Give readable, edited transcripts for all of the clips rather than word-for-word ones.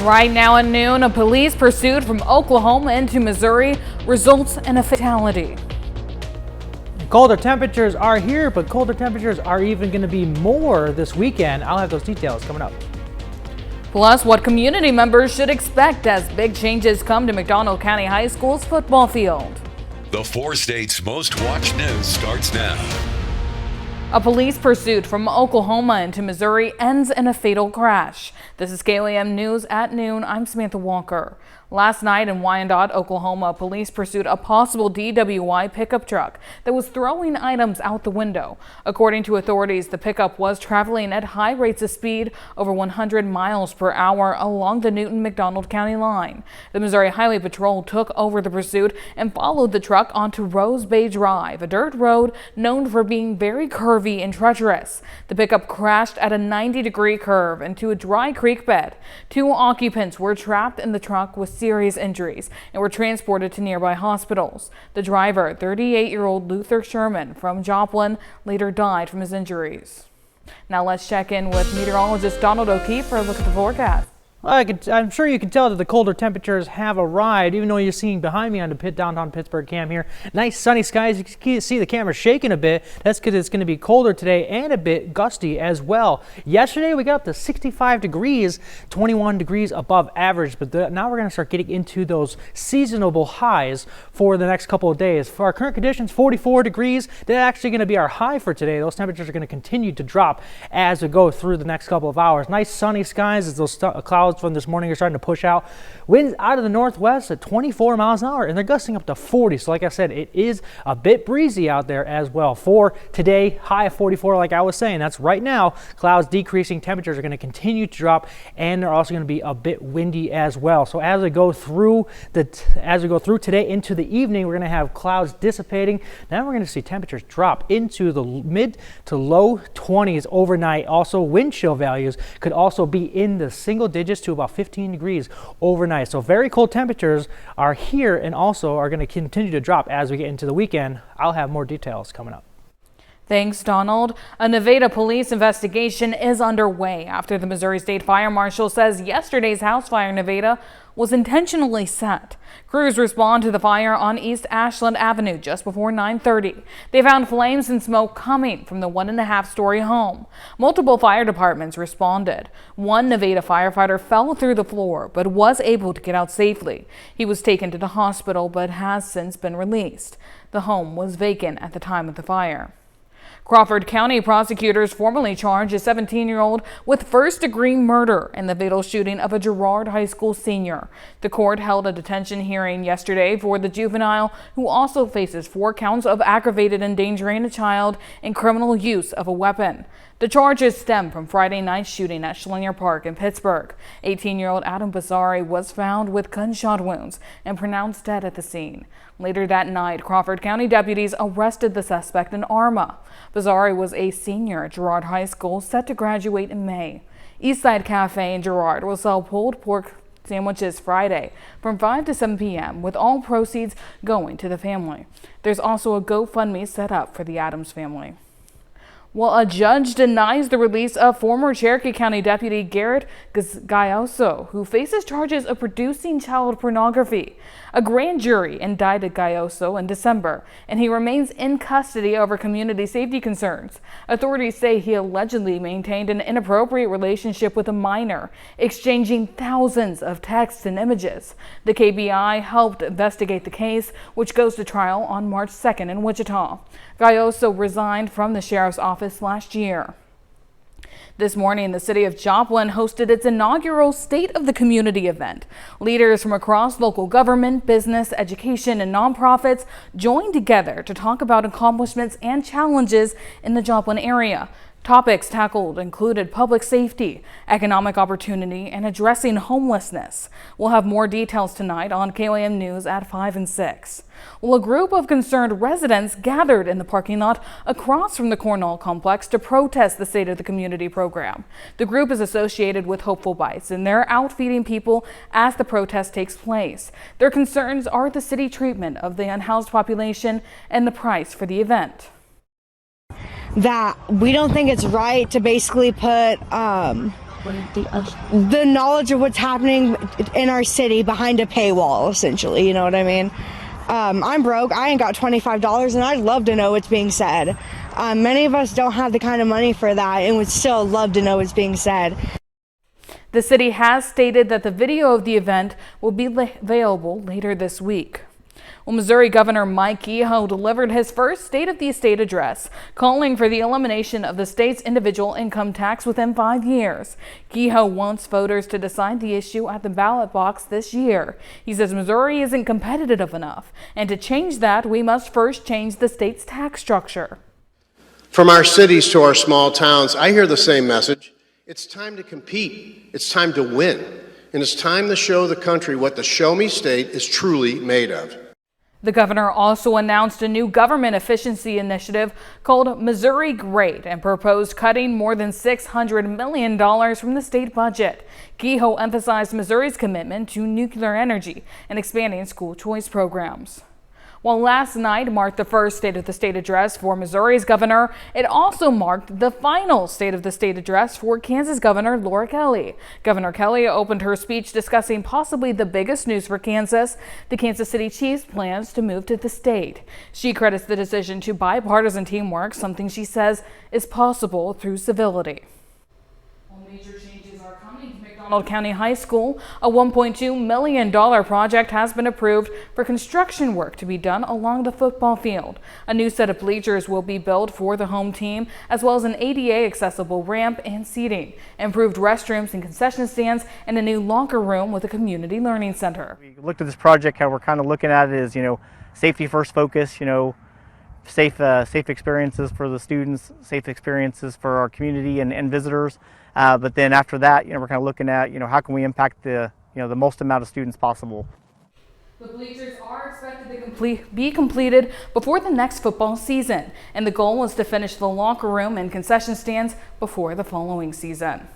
Right now at noon, a police pursuit from Oklahoma into Missouri results in a fatality. Colder temperatures are here, but colder temperatures are even going to be more this weekend. I'll have those details coming up. Plus, what community members should expect as big changes come to McDonald County High School's football field. The 4 states' most watched news starts now. A police pursuit from Oklahoma into Missouri ends in a fatal crash. This is KOAM News at noon. I'm Samantha Walker. Last night in Wyandotte, Oklahoma, police pursued a possible DWI pickup truck that was throwing items out the window. According to authorities, the pickup was traveling at high rates of speed, over 100 miles per hour, along the Newton-McDonald County line. The Missouri Highway Patrol took over the pursuit and followed the truck onto Rose Bay Drive, a dirt road known for being very curvy and treacherous. The pickup crashed at a 90-degree curve into a dry creek bed. 2 occupants were trapped in the truck with serious injuries and were transported to nearby hospitals. The driver, 38-year-old Luther Sherman from Joplin, later died from his injuries. Now let's check in with meteorologist Donald O'Keefe for a look at the forecast. I'm sure you can tell that the colder temperatures have arrived, even though you're seeing behind me on the downtown Pittsburgh cam here. Nice sunny skies. You can see the camera shaking a bit. That's because it's going to be colder today and a bit gusty as well. Yesterday we got up to 65 degrees, 21 degrees above average, but now we're going to start getting into those seasonable highs for the next couple of days. For our current conditions, 44 degrees. That's actually going to be our high for today. Those temperatures are going to continue to drop as we go through the next couple of hours. Nice sunny skies as those clouds from this morning are starting to push out. Winds out of the northwest at 24 miles an hour, and they're gusting up to 40. So like I said, it is a bit breezy out there as well. For today, high of 44, like I was saying, that's right now. Clouds decreasing, temperatures are going to continue to drop, and they're also going to be a bit windy as well. So as we go through today into the evening, we're going to have clouds dissipating. Now we're going to see temperatures drop into the mid to low 20s overnight. Also, wind chill values could also be in the single digits to about 15 degrees overnight. So very cold temperatures are here and also are going to continue to drop as we get into the weekend. I'll have more details coming up. Thanks, Donald. A Nevada police investigation is underway after the Missouri State Fire Marshal says yesterday's house fire in Nevada was intentionally set. Crews respond to the fire on East Ashland Avenue just before 9:30. They found flames and smoke coming from the 1.5-story home. Multiple fire departments responded. One Nevada firefighter fell through the floor but was able to get out safely. He was taken to the hospital but has since been released. The home was vacant at the time of the fire. Crawford County prosecutors formally charged a 17-year-old with first-degree murder in the fatal shooting of a Girard High School senior. The court held a detention hearing yesterday for the juvenile, who also faces 4 counts of aggravated endangering a child and criminal use of a weapon. The charges stem from Friday night's shooting at Schlinger Park in Pittsburgh. 18-year-old Adam Bassari was found with gunshot wounds and pronounced dead at the scene. Later that night, Crawford County deputies arrested the suspect in Arma. Bassari was a senior at Girard High School, set to graduate in May. Eastside Cafe in Girard will sell pulled pork sandwiches Friday from 5 to 7 p.m., with all proceeds going to the family. There's also a GoFundMe set up for the Adams family. Well, a judge denies the release of former Cherokee County Deputy Garrett Gayoso, who faces charges of producing child pornography. A grand jury indicted Gayoso in December, and he remains in custody over community safety concerns. Authorities say he allegedly maintained an inappropriate relationship with a minor, exchanging thousands of texts and images. The KBI helped investigate the case, which goes to trial on March 2nd in Wichita. Gayoso resigned from the sheriff's office last year. This morning, the city of Joplin hosted its inaugural State of the Community event. Leaders from across local government, business, education, and nonprofits joined together to talk about accomplishments and challenges in the Joplin area. Topics tackled included public safety, economic opportunity, and addressing homelessness. We'll have more details tonight on KOAM News at 5 and 6. Well, a group of concerned residents gathered in the parking lot across from the Cornell complex to protest the State of the Community program. The group is associated with Hopeful Bites, and they're out feeding people as the protest takes place. Their concerns are the city treatment of the unhoused population and the price for the event. That we don't think it's right to basically put the knowledge of what's happening in our city behind a paywall, essentially, you know what I mean? I'm broke, I ain't got $25, and I'd love to know what's being said. Many of us don't have the kind of money for that and would still love to know what's being said. The city has stated that the video of the event will be available later this week. Well, Missouri Governor Mike Kehoe delivered his first State of the State address, calling for the elimination of the state's individual income tax within 5 years. Kehoe wants voters to decide the issue at the ballot box this year. He says Missouri isn't competitive enough, and to change that, we must first change the state's tax structure. From our cities to our small towns, I hear the same message. It's time to compete. It's time to win. And it's time to show the country what the Show Me State is truly made of. The governor also announced a new government efficiency initiative called Missouri Great and proposed cutting more than $600 million from the state budget. Kehoe emphasized Missouri's commitment to nuclear energy and expanding school choice programs. While last night marked the first State of the State address for Missouri's governor, it also marked the final State of the State address for Kansas Governor Laura Kelly. Governor Kelly opened her speech discussing possibly the biggest news for Kansas, the Kansas City Chiefs' plans to move to the state. She credits the decision to bipartisan teamwork, something she says is possible through civility. Major changes are coming to McDonald County High School. A $1.2 million project has been approved for construction work to be done along the football field. A new set of bleachers will be built for the home team, as well as an ADA accessible ramp and seating, improved restrooms and concession stands, and a new locker room with a community learning center. We looked at this project, how we're kind of looking at it is, safety first focus, safe experiences for the students, safe experiences for our community and visitors. But then after that, we're kind of looking at, how can we impact the most amount of students possible. The bleachers are expected to be completed before the next football season, and the goal is to finish the locker room and concession stands before the following season.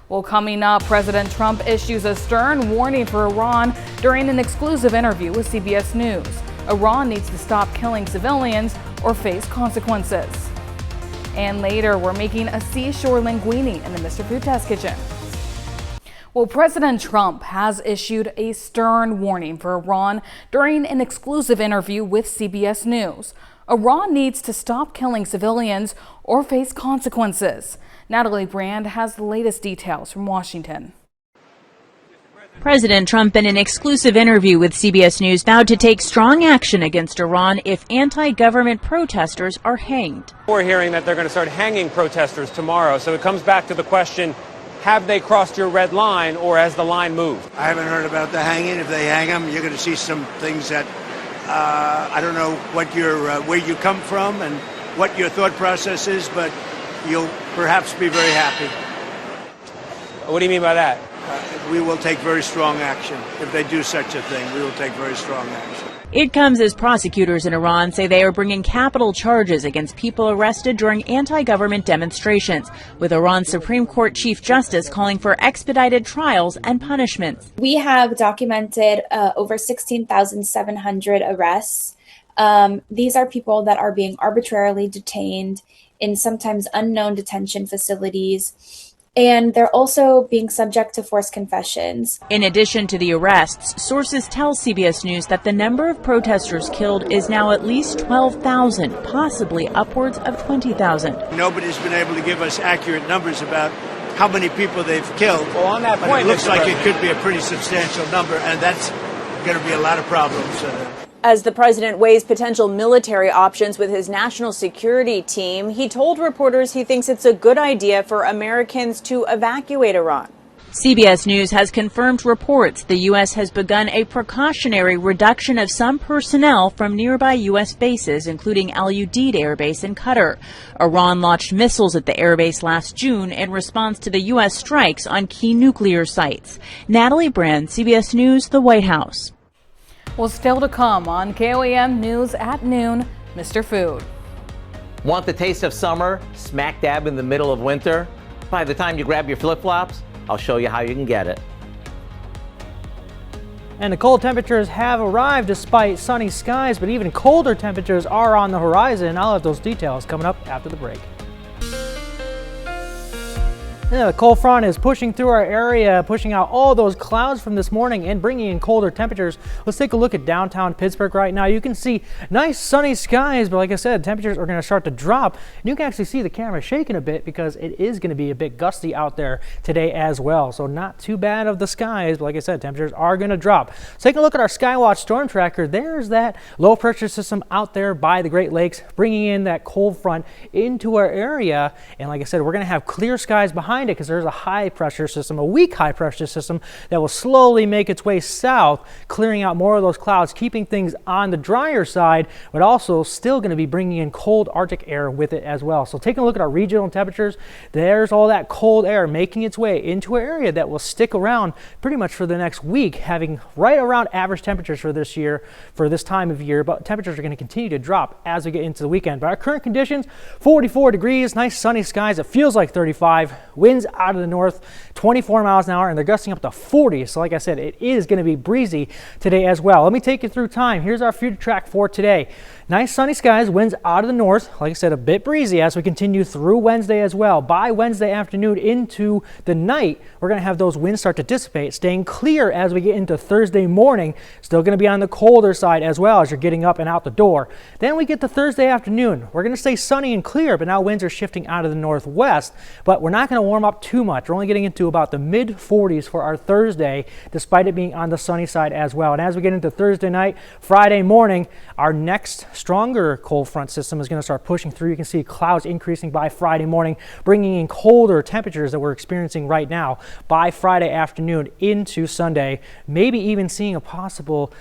Well, coming up, President Trump issues a stern warning for Iran during an exclusive interview with CBS News. Iran needs to stop killing civilians or face consequences. And later, we're making a seashore linguine in the Mr. Food Test Kitchen. Well, President Trump has issued a stern warning for Iran during an exclusive interview with CBS News. Iran needs to stop killing civilians or face consequences. Natalie Brand has the latest details from Washington. President Trump, in an exclusive interview with CBS News, vowed to take strong action against Iran if anti-government protesters are hanged. We're hearing that they're going to start hanging protesters tomorrow. So it comes back to the question, have they crossed your red line or has the line moved? I haven't heard about the hanging. If they hang them, you're going to see some things that I don't know what where you come from and what your thought process is, but you'll perhaps be very happy. What do you mean by that? We will take very strong action. If they do such a thing, we will take very strong action. It comes as prosecutors in Iran say they are bringing capital charges against people arrested during anti-government demonstrations, with Iran's Supreme Court Chief Justice calling for expedited trials and punishments. We have documented over 16,700 arrests. These are people that are being arbitrarily detained in sometimes unknown detention facilities. And they're also being subject to forced confessions. In addition to the arrests, sources tell CBS News that the number of protesters killed is now at least 12,000, possibly upwards of 20,000. Nobody's been able to give us accurate numbers about how many people they've killed. Well, on that point, it looks like it could be a pretty substantial number, and that's going to be a lot of problems. As the president weighs potential military options with his national security team, he told reporters he thinks it's a good idea for Americans to evacuate Iran. CBS News has confirmed reports the U.S. has begun a precautionary reduction of some personnel from nearby U.S. bases, including Al Udeid Air Base in Qatar. Iran launched missiles at the airbase last June in response to the U.S. strikes on key nuclear sites. Natalie Brand, CBS News, the White House. Well, still to come on KOAM News at noon, Mr. Food. Want the taste of summer smack dab in the middle of winter? By the time you grab your flip-flops, I'll show you how you can get it. And the cold temperatures have arrived despite sunny skies, but even colder temperatures are on the horizon. I'll have those details coming up after the break. Yeah, the cold front is pushing through our area, pushing out all those clouds from this morning and bringing in colder temperatures. Let's take a look at downtown Pittsburgh right now. You can see nice sunny skies, but like I said, temperatures are going to start to drop. And you can actually see the camera shaking a bit because it is going to be a bit gusty out there today as well. So not too bad of the skies, but like I said, temperatures are going to drop. Let's take a look at our Skywatch storm tracker. There's that low pressure system out there by the Great Lakes, bringing in that cold front into our area. And like I said, we're going to have clear skies behind it because there's a high pressure system, a weak high pressure system that will slowly make its way south, clearing out more of those clouds, keeping things on the drier side, but also still going to be bringing in cold Arctic air with it as well. So taking a look at our regional temperatures, there's all that cold air making its way into an area that will stick around pretty much for the next week, having right around average temperatures for this year, for this time of year, but temperatures are going to continue to drop as we get into the weekend. But our current conditions, 44 degrees, nice sunny skies. It feels like 35. Winds out of the north, 24 miles an hour, and they're gusting up to 40. So like I said, it is going to be breezy today as well. Let me take you through time. Here's our future track for today. Nice sunny skies, winds out of the north. Like I said, a bit breezy as we continue through Wednesday as well. By Wednesday afternoon into the night, we're going to have those winds start to dissipate, staying clear as we get into Thursday morning. Still going to be on the colder side as well as you're getting up and out the door. Then we get to Thursday afternoon. We're going to stay sunny and clear, but now winds are shifting out of the northwest. But we're not going to warm up too much. We're only getting into about the mid 40s for our Thursday, despite it being on the sunny side as well. And as we get into Thursday night, Friday morning, our next stronger cold front system is going to start pushing through. You can see clouds increasing by Friday morning, bringing in colder temperatures that we're experiencing right now by Friday afternoon into Sunday, maybe even seeing a possible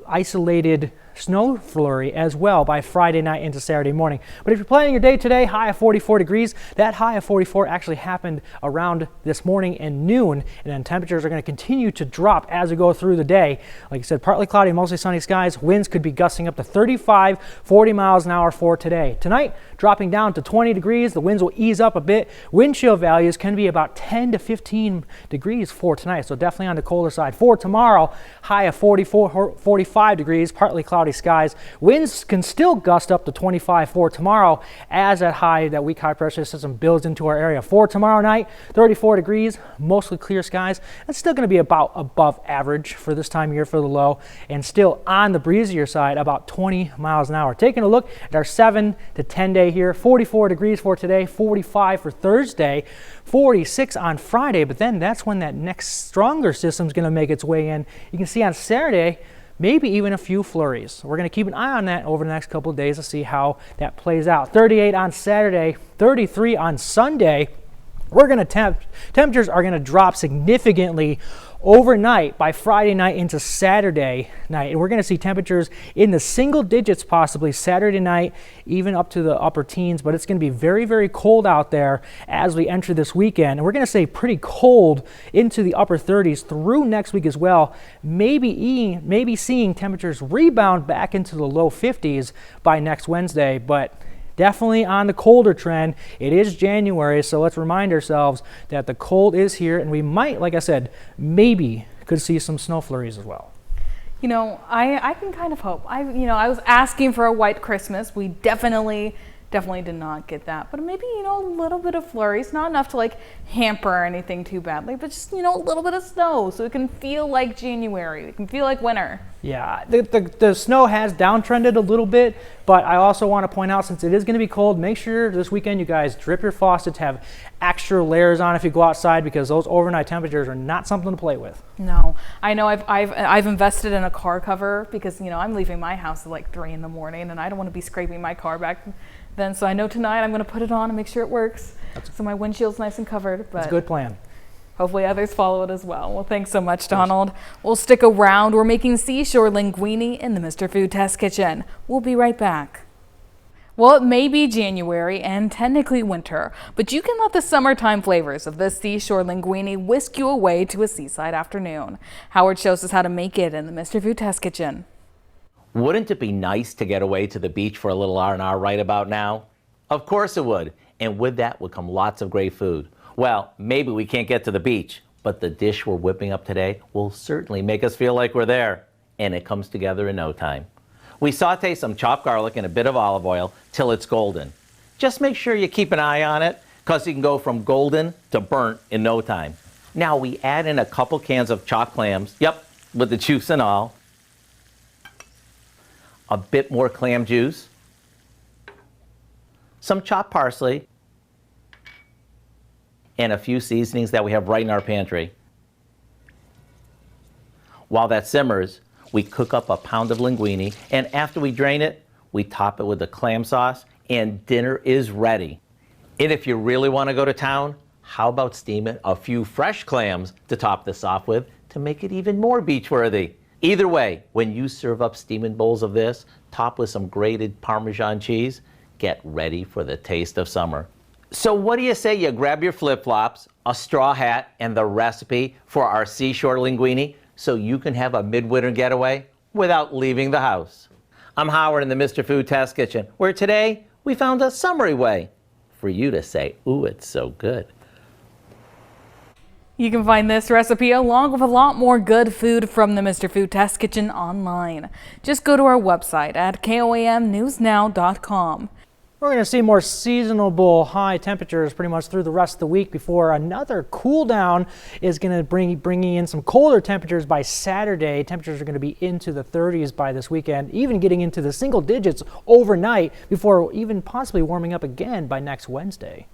isolated snow flurry as well by Friday night into Saturday morning. But if you're planning your day today, high of 44 degrees, that high of 44 actually happened around this morning and noon, and then temperatures are going to continue to drop as we go through the day. Like I said, partly cloudy, mostly sunny skies. Winds could be gusting up to 35, 40 miles an hour for today. Tonight, dropping down to 20 degrees. The winds will ease up a bit. Wind chill values can be about 10 to 15 degrees for tonight, so definitely on the colder side. For tomorrow, high of 45 degrees, partly cloudy skies. Winds can still gust up to 25 for tomorrow as that weak high pressure system builds into our area. For tomorrow night, 34 degrees, mostly clear skies. It's still going to be about above average for this time of year for the low, and still on the breezier side, about 20 miles an hour. Taking a look at our 7 to 10 day here, 44 degrees for today, 45 for Thursday, 46 on Friday, but then that's when that next stronger system is going to make its way in. You can see on Saturday, maybe even a few flurries. We're going to keep an eye on that over the next couple of days to see how that plays out. 38 on Saturday, 33 on Sunday. We're going to temperatures are going to drop significantly overnight by Friday night into Saturday night, and we're going to see temperatures in the single digits possibly Saturday night, even up to the upper teens. But it's going to be very, very cold out there as we enter this weekend, and we're going to stay pretty cold into the upper 30s through next week as well. Maybe seeing temperatures rebound back into the low 50s by next Wednesday, but definitely on the colder trend. It is January, so let's remind ourselves that the cold is here, and we might, like I said, maybe could see some snow flurries as well. You know, I can kind of hope. I was asking for a white Christmas. We definitely did not get that. But maybe, a little bit of flurries, not enough to hamper anything too badly, but just, a little bit of snow so it can feel like January. It can feel like winter. Yeah, the snow has downtrended a little bit, but I also want to point out, since it is going to be cold, make sure this weekend you guys drip your faucets, have extra layers on if you go outside, because those overnight temperatures are not something to play with. No, I know I've invested in a car cover because, I'm leaving my house at 3 in the morning, and I don't want to be scraping my car back then. So I know tonight I'm going to put it on and make sure it works. So my windshield's nice and covered. But that's a good plan. Hopefully others follow it as well. Well, thanks so much, Donald. We'll stick around. We're making seashore linguine in the Mr. Food Test Kitchen. We'll be right back. Well, it may be January and technically winter, but you can let the summertime flavors of this seashore linguine whisk you away to a seaside afternoon. Howard shows us how to make it in the Mr. Food Test Kitchen. Wouldn't it be nice to get away to the beach for a little R&R right about now? Of course it would, and with that would come lots of great food. Well, maybe we can't get to the beach, but the dish we're whipping up today will certainly make us feel like we're there, and it comes together in no time. We saute some chopped garlic in a bit of olive oil till it's golden. Just make sure you keep an eye on it. because it can go from golden to burnt in no time. Now we add in a couple cans of chopped clams, yep, with the juice and all, a bit more clam juice, some chopped parsley, and a few seasonings that we have right in our pantry. While that simmers, we cook up a pound of linguine, and after we drain it, we top it with the clam sauce, and dinner is ready. And if you really want to go to town, how about steaming a few fresh clams to top this off with to make it even more beach-worthy? Either way, when you serve up steaming bowls of this, top with some grated Parmesan cheese, get ready for the taste of summer. So what do you say you grab your flip-flops, a straw hat, and the recipe for our seashore linguine so you can have a midwinter getaway without leaving the house? I'm Howard in the Mr. Food Test Kitchen, where today we found a summery way for you to say, ooh, it's so good. You can find this recipe along with a lot more good food from the Mr. Food Test Kitchen online. Just go to our website at koamnewsnow.com. We're going to see more seasonable high temperatures pretty much through the rest of the week before another cool down is going to bringing in some colder temperatures by Saturday. Temperatures are going to be into the 30s by this weekend, even getting into the single digits overnight before even possibly warming up again by next Wednesday.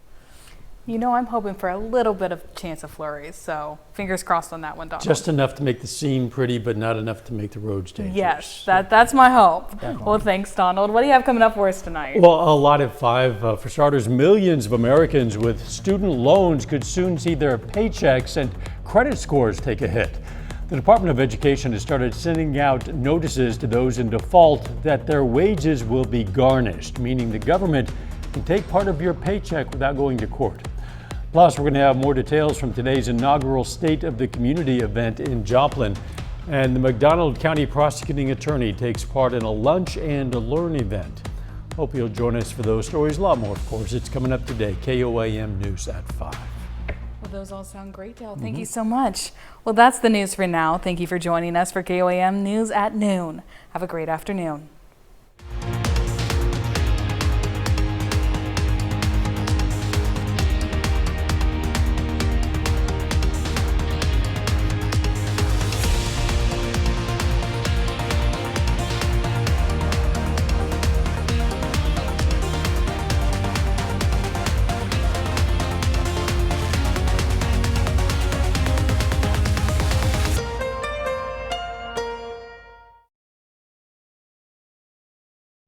You know, I'm hoping for a little bit of chance of flurries, so fingers crossed on that one, Donald. Just enough to make the scene pretty, but not enough to make the roads dangerous. Yes, that's my hope. Well, thanks, Donald. What do you have coming up for us tonight? Well, a lot at 5. For starters, millions of Americans with student loans could soon see their paychecks and credit scores take a hit. The Department of Education has started sending out notices to those in default that their wages will be garnished, meaning the government can take part of your paycheck without going to court. Plus, we're going to have more details from today's inaugural State of the Community event in Joplin. And the McDonald County Prosecuting Attorney takes part in a lunch and learn event. Hope you'll join us for those stories. A lot more, of course. It's coming up today. KOAM News at 5. Well, those all sound great, Dale. Thank you so much. Well, that's the news for now. Thank you for joining us for KOAM News at noon. Have a great afternoon.